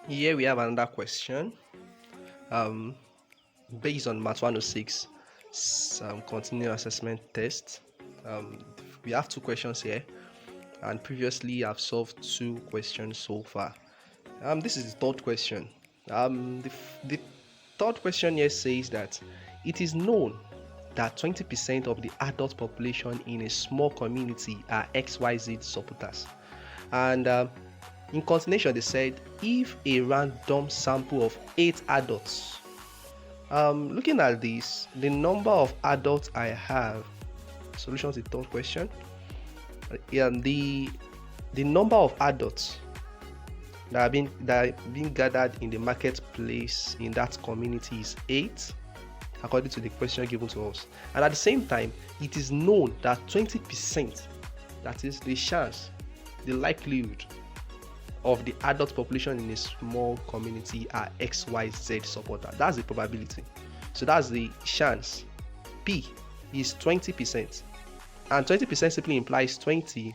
Here we have another question based on Mat106 continuous assessment test. We have two questions here, and previously I've solved two questions so far. This is the third question. The third question here says that it is known that 20% of the adult population in a small community are XYZ supporters. And in continuation, they said if a random sample of 8 adults, looking at this, the number of adults I have, solution to the third question, the number of adults that are being gathered in the marketplace in that community is 8, according to the question given to us. And at the same time, it is known that 20%, that is the chance, the likelihood of the adult population in a small community are XYZ supporters. That's the probability. So that's the chance. P is 20%. And 20% simply implies 20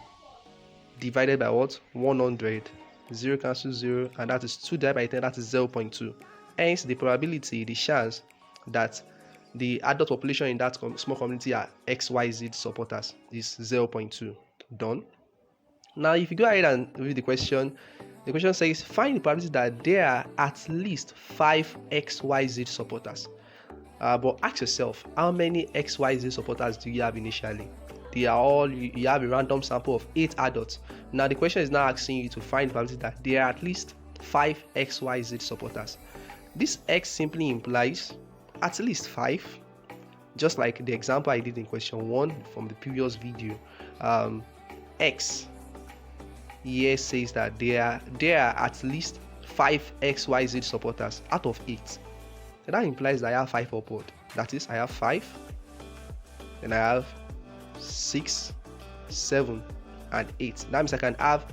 divided by what? 100. 0 cancels 0, and that is 2 divided by 10, that is 0.2. Hence, the probability, the chance that the adult population in that small community are XYZ supporters is 0.2. Done. Now, if you go ahead and read the question says find the probability that there are at least 5 XYZ supporters. But ask yourself, how many XYZ supporters do you have initially? You have a random sample of 8 adults. Now the question is now asking you to find the probability that there are at least 5 XYZ supporters. This X simply implies at least 5, just like the example I did in question 1 from the previous video. X here says that there are at least 5 XYZ supporters out of 8. So that implies that I have 5 upward. That is, I have 5, then I have 6, 7, and 8. That means I can have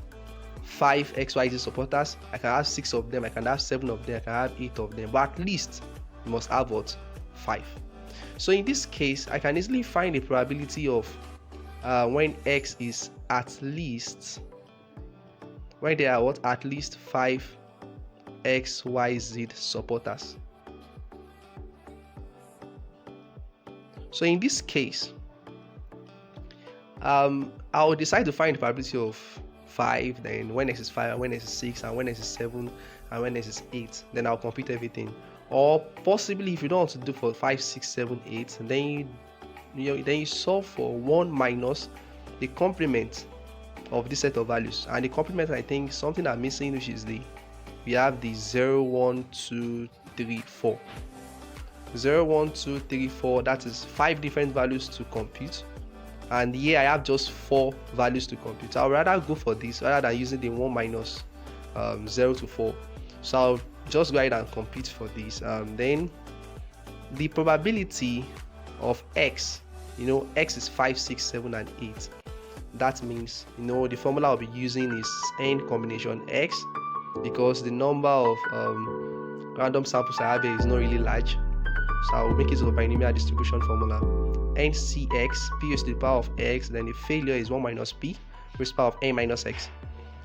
5 XYZ supporters, I can have 6 of them, I can have 7 of them, I can have 8 of them, but at least you must have what? 5. So in this case, I can easily find the probability of when X is at least, when there are what? At least 5 XYZ supporters. So in this case, I'll decide to find the probability of 5, then when X is 5, when X is 6, and when X is 7, and when X is 8, then I'll compute everything. Or possibly, if you don't want to do for 5, 6, 7, 8, then you solve for 1 minus the complement of this set of values. And the complement, I think something I'm missing, which is we have the 0, 1, 2, 3, 4. 0, 1, 2, 3, 4, that is 5 different values to compute. And here I have just 4 values to compute. I'll rather go for this rather than using the 1 minus 0 to 4. So I'll just go ahead and compute for this. Then the probability of X, X is 5, 6, 7, and 8. That means, the formula I'll be using is n combination X, because the number of random samples I have here is not really large. So I'll make it a binomial distribution formula. NCX, p raised to the power of x, then the failure is 1 minus p raised to the power of n minus x.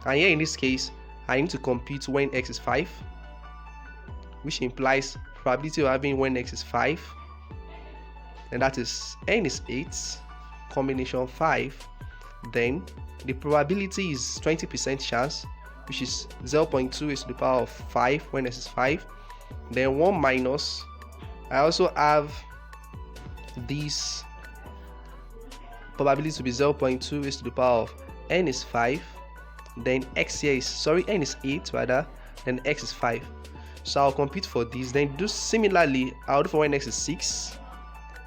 And here in this case, I need to compute when x is 5, which implies probability of having when x is 5, and that is n is 8, combination 5, then the probability is 20% chance, which is 0.2 raised to the power of 5 when x is 5, then 1 minus, I also have this probability to be 0.2 raised to the power of n is 5, then x here is, n is 8 rather, then x is 5. So I'll compute for this, then do similarly, I'll do for when x is 6,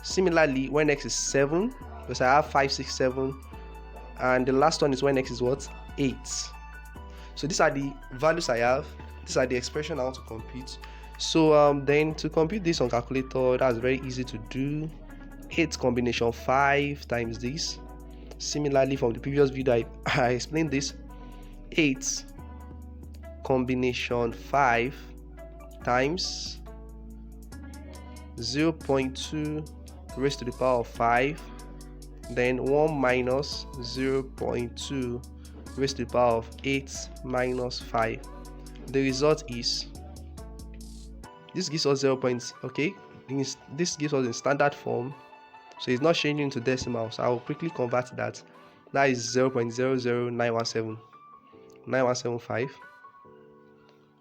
similarly when x is 7, because I have 5, 6, 7, and the last one is when x is what? 8. So these are the values I have, these are the expression I want to compute. So then to compute this on calculator, that's very easy to do. 8 combination 5 times this. Similarly, from the previous video I explained this. 8 combination 5 times 0.2 raised to the power of 5, then 1 minus 0.2 raised to the power of 8 minus 5. the result is, this gives us 0. Okay, this gives us in standard form, so it's not changing to decimal, so I will quickly convert that. That is 0.00917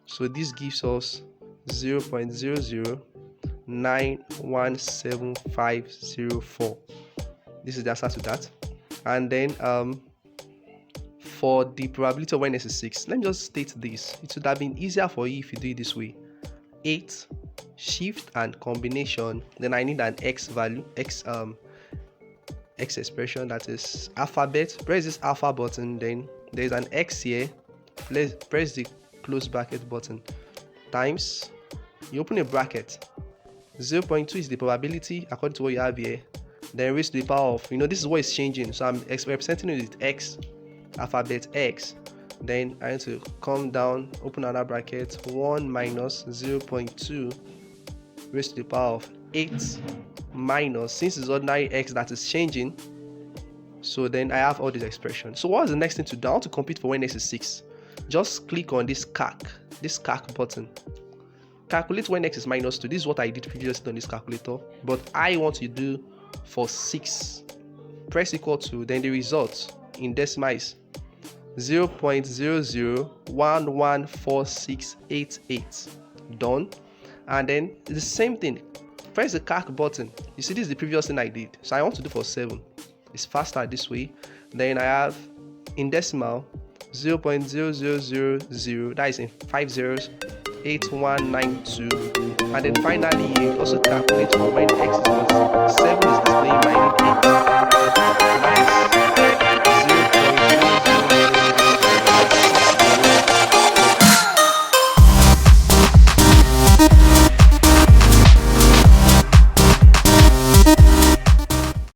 so this gives us 0.0091750. This is the answer to that. And then for the probability of when x is 6, let me just state this. It would have been easier for you if you do it this way: 8 shift and combination, then I need an x value, x expression, that is alphabet. Press this alpha button, then there's an x here, press the close bracket button, times, you open a bracket, 0.2 is the probability according to what you have here, then raised to the power of, this is what is changing, so I'm representing it with x, alphabet x, then I need to come down, open another bracket, 1 minus 0.2 raised to the power of 8 minus, since it's ordinary x that is changing, so then I have all these expressions. So what is the next thing to do? I want to compute for when x is 6. Just click on this calc button, calculate when x is minus 2. This is what I did previously on this calculator, but I want to do for 6. Press equal to, then the result in decimal is 0.00114688. Done. And then the same thing, press the calc button. You see, this is the previous thing I did, so I want to do for 7. It's faster this way. Then I have in decimal 0.0000, that is in 5 zeros, 8192. And then finally you also calculate for when x is 7 is